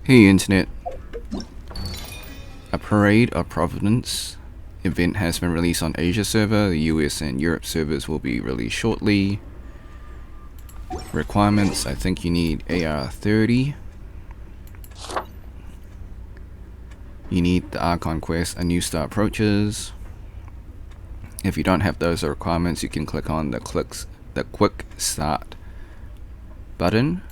Hey Internet, a Parade of Providence event has been released on Asia server. The US and Europe servers will be released shortly. Requirements, I think you need AR 30. You need the Archon quest, A New Star Approaches. If you don't have those requirements, you can click on the Quick Start button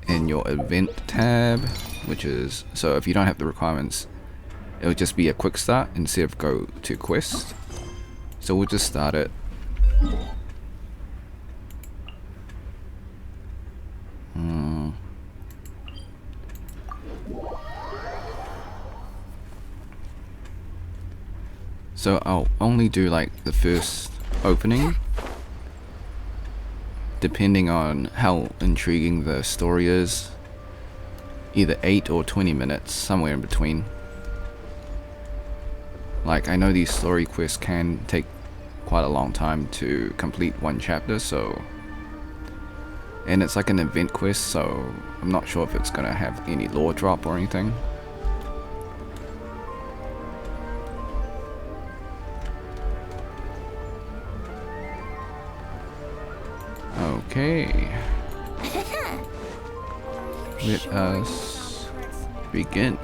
in your event tab, which is, so if you don't have the requirements, it'll just be a quick start instead of go to quest. So we'll just start it. So I'll only do like the first opening, depending on how intriguing the story is. Either 8 or 20 minutes, somewhere in between. Like, I know these story quests can take quite a long time to complete one chapter, so... And it's like an event quest, so I'm not sure if it's gonna have any lore drop or anything. Okay. Let us begin.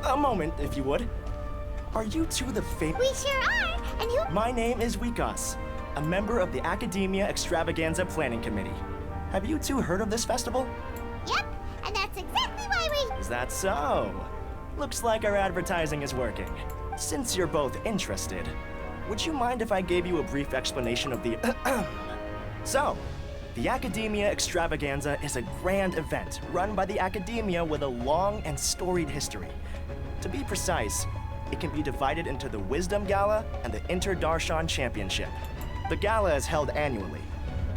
A moment, if you would. Are you two the famous? We sure are, and who? My name is Wikas, a member of the Academia Extravaganza Planning Committee. Have you two heard of this festival? Yep, and that's exactly why we... Is that so? Looks like our advertising is working. Since you're both interested, would you mind if I gave you a brief explanation of the... So, the Academia Extravaganza is a grand event run by the Academia with a long and storied history. To be precise, it can be divided into the Wisdom Gala and the Inter-Darshan Championship. The gala is held annually.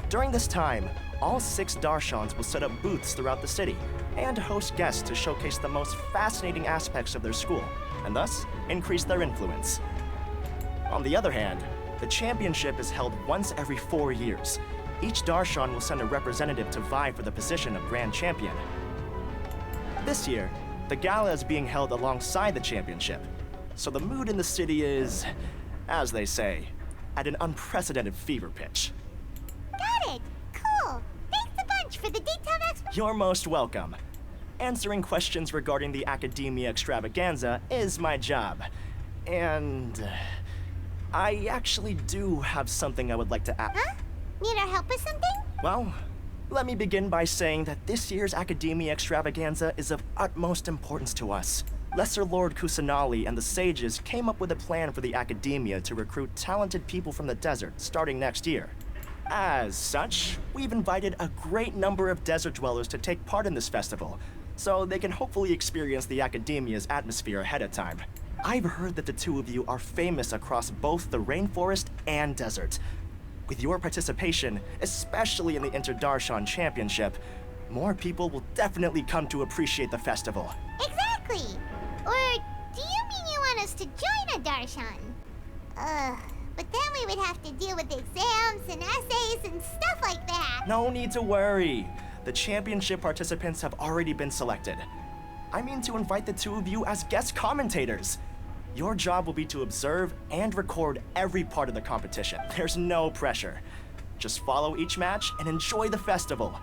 During this time, all 6 Darshans will set up booths throughout the city and host guests to showcase the most fascinating aspects of their school, and thus increase their influence. On the other hand, the championship is held once every 4 years. Each Darshan will send a representative to vie for the position of Grand Champion. This year, the gala is being held alongside the championship, so the mood in the city is, as they say, at an unprecedented fever pitch. Got it! Cool! Thanks a bunch for the detailed explanation. You're most welcome. Answering questions regarding the Academia Extravaganza is my job. And... I actually do have something I would like to ask. Huh? Need our help with something? Well, let me begin by saying that this year's Academia Extravaganza is of utmost importance to us. Lesser Lord Kusanali and the sages came up with a plan for the Academia to recruit talented people from the desert starting next year. As such, we've invited a great number of desert dwellers to take part in this festival, so they can hopefully experience the Academia's atmosphere ahead of time. I've heard that the two of you are famous across both the rainforest and desert. With your participation, especially in the Inter-Darshan Championship, more people will definitely come to appreciate the festival. Exactly! Or do you mean you want us to join a Darshan? But then we would have to deal with exams and essays and stuff like that. No need to worry. The championship participants have already been selected. I mean to invite the two of you as guest commentators. Your job will be to observe and record every part of the competition. There's no pressure. Just follow each match and enjoy the festival.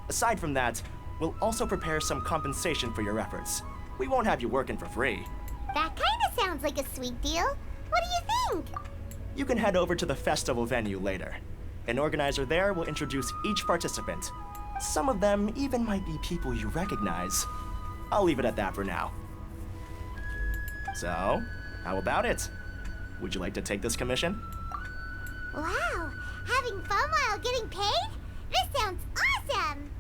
Aside from that, we'll also prepare some compensation for your efforts. We won't have you working for free. That kinda sounds like a sweet deal. What do you think? You can head over to the festival venue later. An organizer there will introduce each participant. Some of them even might be people you recognize. I'll leave it at that for now. So, how about it? Would you like to take this commission? Wow! Having fun while getting paid? This sounds awesome!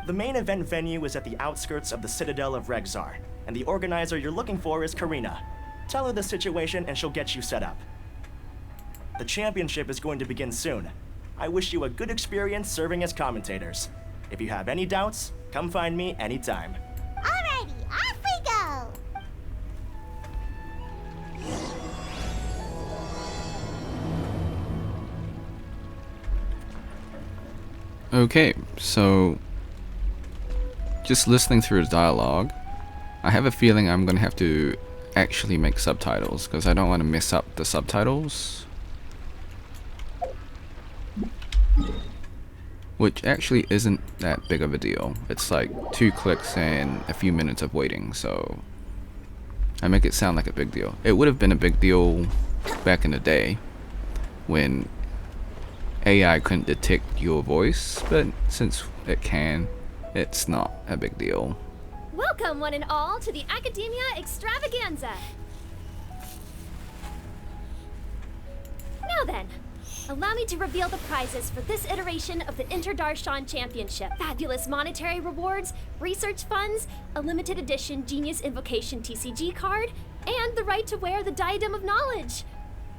The main event venue is at the outskirts of the Citadel of Regzar, and the organizer you're looking for is Karina. Tell her the situation and she'll get you set up. The championship is going to begin soon. I wish you a good experience serving as commentators. If you have any doubts, come find me anytime. Alrighty, off we go! Okay, so just listening through the dialogue, I have a feeling I'm gonna have to actually make subtitles because I don't want to mess up the subtitles. Which actually isn't that big of a deal. It's like 2 clicks and a few minutes of waiting, so I make it sound like a big deal. It would have been a big deal back in the day when AI couldn't detect your voice, but since it can, it's not a big deal. Welcome, one and all, to the Academia Extravaganza. Now then, allow me to reveal the prizes for this iteration of the Interdarshan Championship. Fabulous monetary rewards, research funds, a limited edition Genius Invocation TCG card, and the right to wear the Diadem of Knowledge.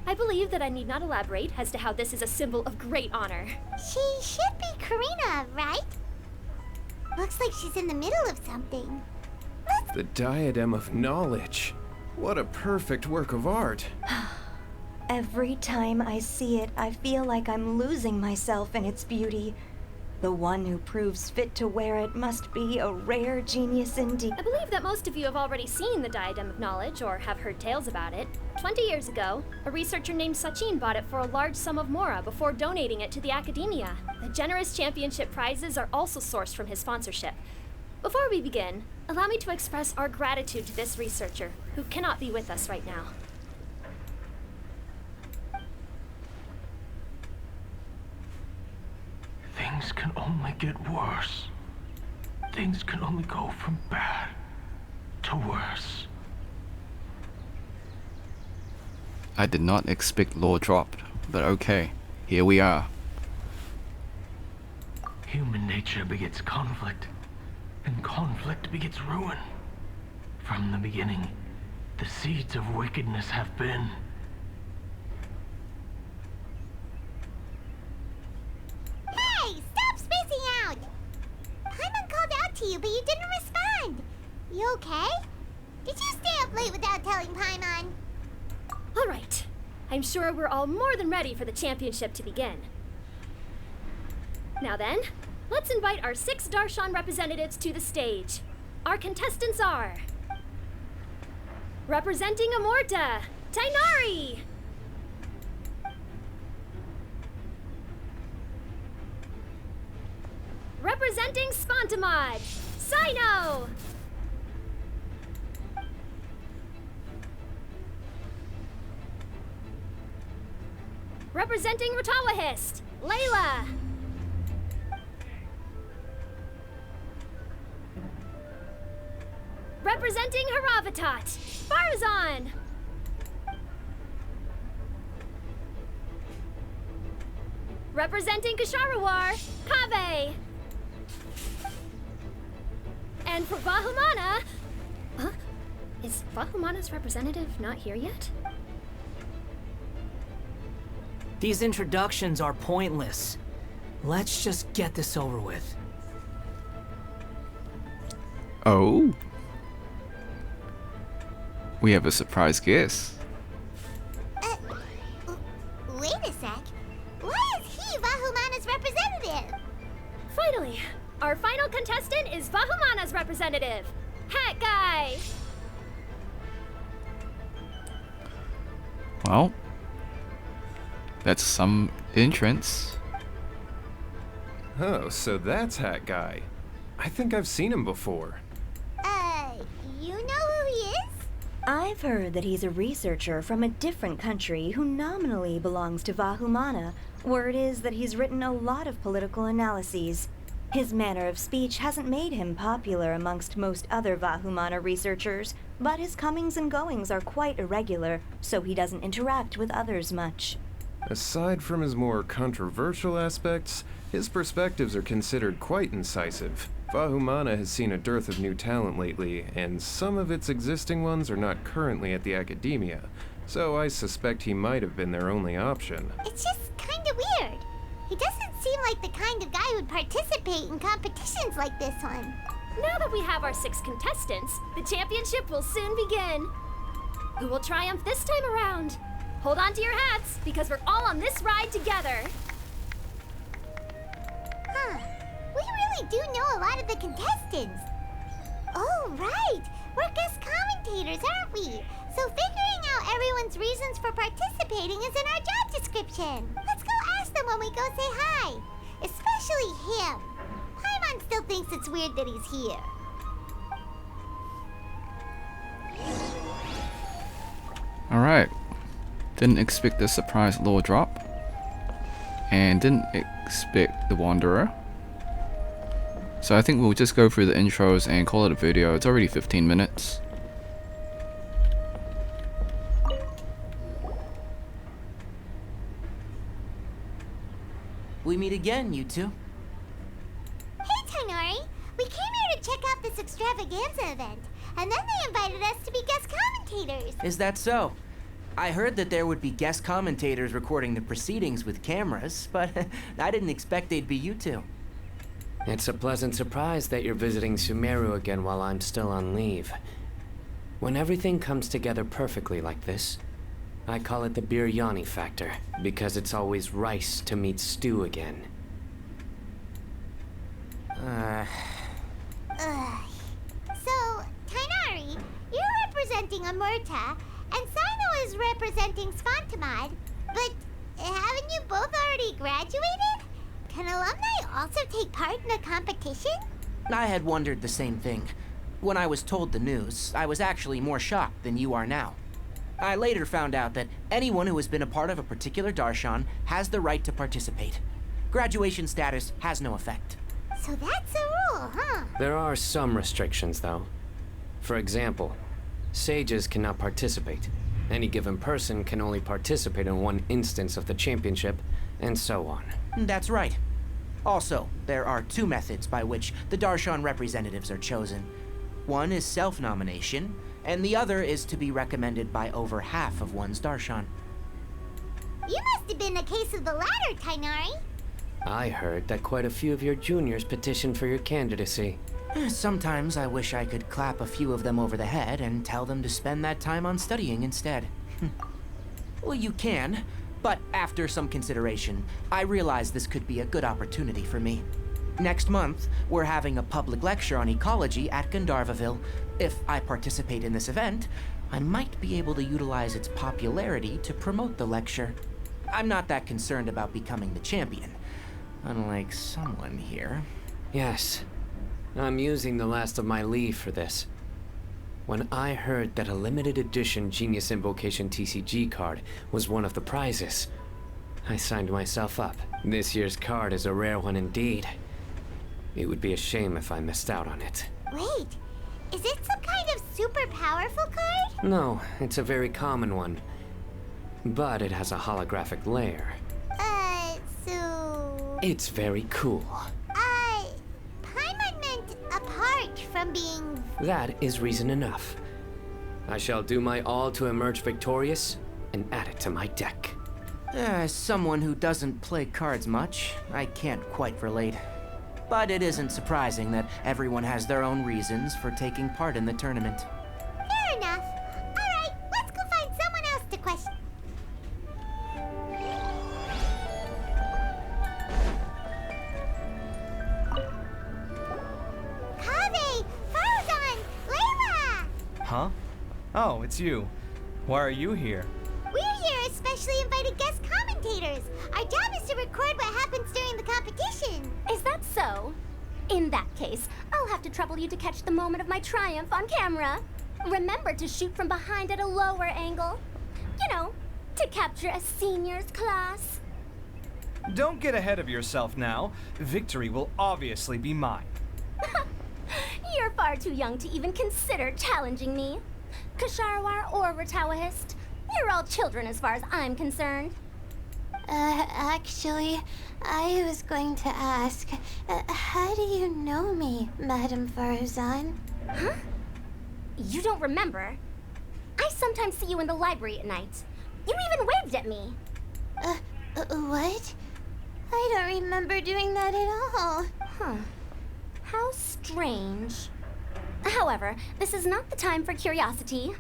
I believe that I need not elaborate as to how this is a symbol of great honor. She should be Karina, right? Looks like she's in the middle of something. The Diadem of Knowledge. What a perfect work of art. Every time I see it, I feel like I'm losing myself in its beauty. The one who proves fit to wear it must be a rare genius indeed. I believe that most of you have already seen the Diadem of Knowledge or have heard tales about it. 20 years ago, a researcher named Sachin bought it for a large sum of mora before donating it to the Academia. The generous championship prizes are also sourced from his sponsorship. Before we begin, allow me to express our gratitude to this researcher, who cannot be with us right now. Things can only get worse. Things can only go from bad to worse. I did not expect lore dropped, but okay, here we are. Human nature begets conflict, and conflict begets ruin. From the beginning, the seeds of wickedness have been. Hey, stop spacing out! Paimon called out to you, but you didn't respond. You okay? Did you stay up late without telling Paimon? All right. I'm sure we're all more than ready for the championship to begin. Now then, let's invite our 6 Darshan representatives to the stage. Our contestants are... representing Amorta, Tainari! Representing Spontamod, Sino! Representing Ratawahist, Layla! Representing Haravatat, Farzan! Representing Kasharawar, Kaveh! And for Vahumana... Huh? Is Vahumana's representative not here yet? These introductions are pointless. Let's just get this over with. Oh. We have a surprise guest. Wait a sec. Why is he Vahumana's representative? Finally, our final contestant is Vahumana's representative, Hat Guy! Well, that's some entrance. Oh, so that's Hat Guy. I think I've seen him before. You know who he is? I've heard that he's a researcher from a different country who nominally belongs to Vahumana. Word is that he's written a lot of political analyses. His manner of speech hasn't made him popular amongst most other Vahumana researchers, but his comings and goings are quite irregular, so he doesn't interact with others much. Aside from his more controversial aspects, his perspectives are considered quite incisive. Vahumana has seen a dearth of new talent lately, and some of its existing ones are not currently at the Academia, so I suspect he might have been their only option. It's just kinda weird. He doesn't seem like the kind of guy who'd participate in competitions like this one. Now that we have our 6 contestants, the championship will soon begin. Who will triumph this time around? Hold on to your hats, because we're all on this ride together. Huh. We really do know a lot of the contestants. Oh, right! We're guest commentators, aren't we? So figuring out everyone's reasons for participating is in our job description. Let's go ask them when we go say hi. Especially him. Paimon still thinks it's weird that he's here. Alright. Didn't expect the surprise lore drop. And didn't expect the Wanderer. So I think we'll just go through the intros and call it a video. It's already 15 minutes. We meet again, you two. Hey, Tainari! We came here to check out this extravaganza event, and then they invited us to be guest commentators. Is that so? I heard that there would be guest commentators recording the proceedings with cameras, but I didn't expect they'd be you two. It's a pleasant surprise that you're visiting Sumeru again while I'm still on leave. When everything comes together perfectly like this, I call it the biryani factor, because it's always rice to meet stew again. So, Tainari, you're representing Amurta, and Sino is representing Svantamad, but haven't you both already graduated? Can alumni also take part in a competition? I had wondered the same thing. When I was told the news, I was actually more shocked than you are now. I later found out that anyone who has been a part of a particular darshan has the right to participate. Graduation status has no effect. So that's a rule, huh? There are some restrictions, though. For example, sages cannot participate. Any given person can only participate in one instance of the championship, and so on. That's right. Also, there are two methods by which the darshan representatives are chosen. One is self-nomination, and the other is to be recommended by over half of one's darshan. You must have been a case of the latter, Tainari. I heard that quite a few of your juniors petitioned for your candidacy. Sometimes I wish I could clap a few of them over the head and tell them to spend that time on studying instead. Well, you can, but after some consideration, I realize this could be a good opportunity for me. Next month, we're having a public lecture on ecology at Gandharvaville. If I participate in this event, I might be able to utilize its popularity to promote the lecture. I'm not that concerned about becoming the champion, unlike someone here. Yes, I'm using the last of my leave for this. When I heard that a limited edition Genius Invocation TCG card was one of the prizes, I signed myself up. This year's card is a rare one indeed. It would be a shame if I missed out on it. Wait, is it some kind of super powerful card? No, it's a very common one. But it has a holographic layer. So... It's very cool. Paimon meant apart from being... That is reason enough. I shall do my all to emerge victorious and add it to my deck. As someone who doesn't play cards much, I can't quite relate. But it isn't surprising that everyone has their own reasons for taking part in the tournament. Fair enough. Alright, let's go find someone else to question. Kaveh! Farzan! Layla! Huh? Oh, it's you. Why are you here? We're here as specially invited guest commentators. Our job is to record what happens during the competition. Is that so? In that case, I'll have to trouble you to catch the moment of my triumph on camera. Remember to shoot from behind at a lower angle. You know, to capture a seniors class. Don't get ahead of yourself now. Victory will obviously be mine. You're far too young to even consider challenging me. Kasharwar or Ratawahist, you're all children as far as I'm concerned. Actually, I was going to ask, how do you know me, Madame Farzan? Huh? You don't remember? I sometimes see you in the library at night. You even waved at me. What? I don't remember doing that at all. Huh. How strange. However, this is not the time for curiosity.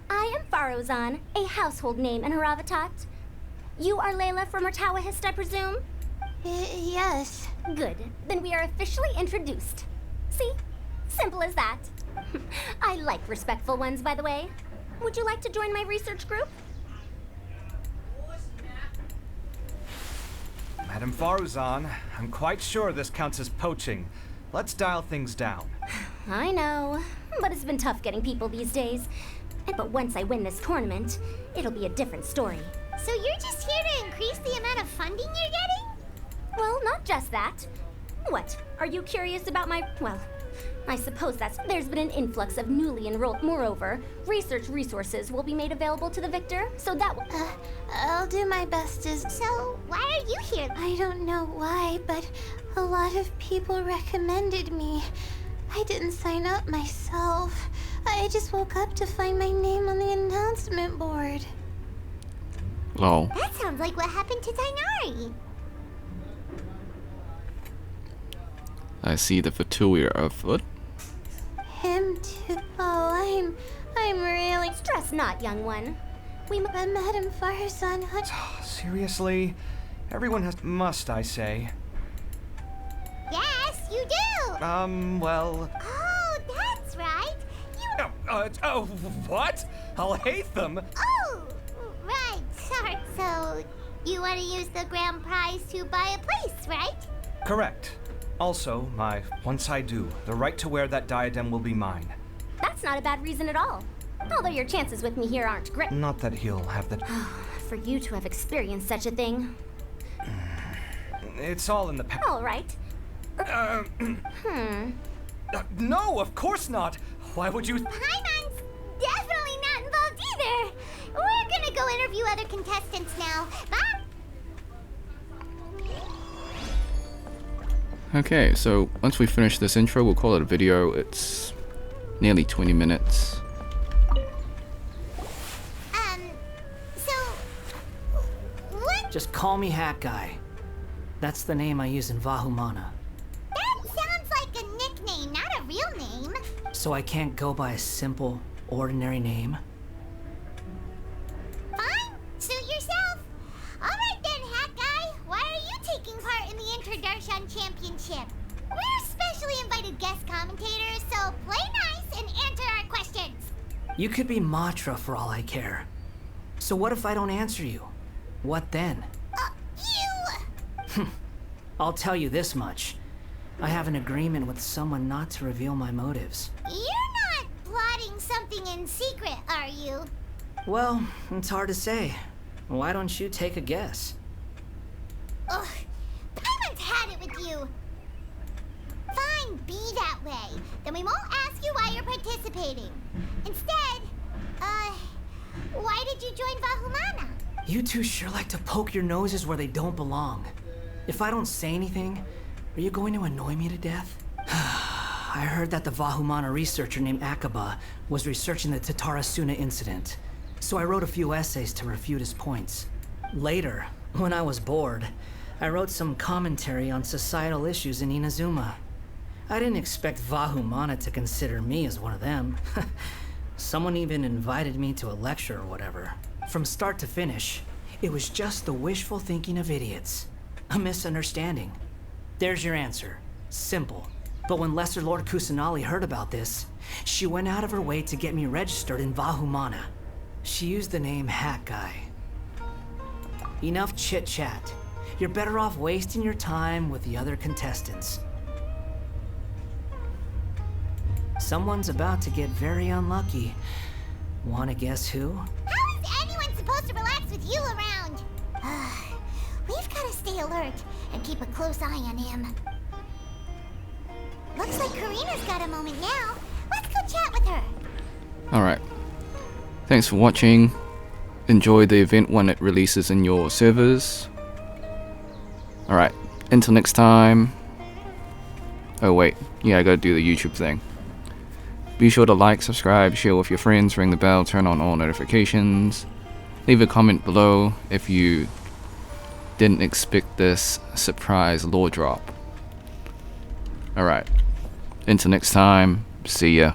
I am Farozan, a household name in Haravatat. You are Layla from Ratawahist, I presume? Yes. Good. Then we are officially introduced. See? Simple as that. I like respectful ones, by the way. Would you like to join my research group? Madam Faruzan, I'm quite sure this counts as poaching. Let's dial things down. I know, but it's been tough getting people these days. But once I win this tournament, it'll be a different story. So you're just here to increase the amount of funding you're getting? Well, not just that. What? Are you curious about my... Well, I suppose there's been an influx of newly enrolled. Moreover, research resources will be made available to the victor, so that I'll do my best to... So, why are you here? I don't know why, but a lot of people recommended me. I didn't sign up myself. I just woke up to find my name on the announcement board. Lol. That sounds like what happened to Tainari. I see the Fatuia afoot. Him too. Oh, I'm really... Stress not, young one. But Madam Faruzan... Seriously? Everyone must I say. Yes, you do! Well... Oh, that's right. What? I'll hate them. Oh, right, sorry. So, you want to use the grand prize to buy a place, right? Correct. Also, once I do, the right to wear that diadem will be mine. That's not a bad reason at all. Although your chances with me here aren't great. Not that he'll have the... For you to have experienced such a thing. It's all in the past. All right. No, of course not. Why would you... Paimon's definitely not involved either. We're gonna go interview other contestants now. Bye. Okay, so once we finish this intro, we'll call it a video. It's nearly 20 minutes. So... What? Just call me Hat Guy. That's the name I use in Vahumana. That sounds like a nickname, not a real name. So I can't go by a simple, ordinary name? Fine, suit yourself. Alright then, Hat Guy. Why are you taking part in the Introduction Championship? We're specially invited guest commentators, so play nice and answer our questions. You could be Matra for all I care. So what if I don't answer you? What then? You... I'll tell you this much. I have an agreement with someone not to reveal my motives. You're not plotting something in secret, are you? Well, it's hard to say. Why don't you take a guess? Ugh, Paimon's had it with you. Fine, be that way. Then we won't ask you why you're participating. Instead, why did you join Vahumana? You two sure like to poke your noses where they don't belong. If I don't say anything, are you going to annoy me to death? I heard that the Vahumana researcher named Akaba was researching the Tatarasuna incident, so I wrote a few essays to refute his points. Later, when I was bored, I wrote some commentary on societal issues in Inazuma. I didn't expect Vahumana to consider me as one of them. Someone even invited me to a lecture or whatever. From start to finish, it was just the wishful thinking of idiots. A misunderstanding. There's your answer. Simple. But when Lesser Lord Kusanali heard about this, she went out of her way to get me registered in Vahumana. She used the name Hat Guy. Enough chit-chat. You're better off wasting your time with the other contestants. Someone's about to get very unlucky. Wanna guess who? How is anyone supposed to relax with you around? We've gotta stay alert and keep a close eye on him. Looks like Karina's got a moment now. Let's go chat with her. Alright. Thanks for watching. Enjoy the event when it releases in your servers. Alright. Until next time. Oh wait. Yeah, I gotta do the YouTube thing. Be sure to like, subscribe, share with your friends, ring the bell, turn on all notifications. Leave a comment below if you didn't expect this surprise lore drop. Alright. Until next time, see ya.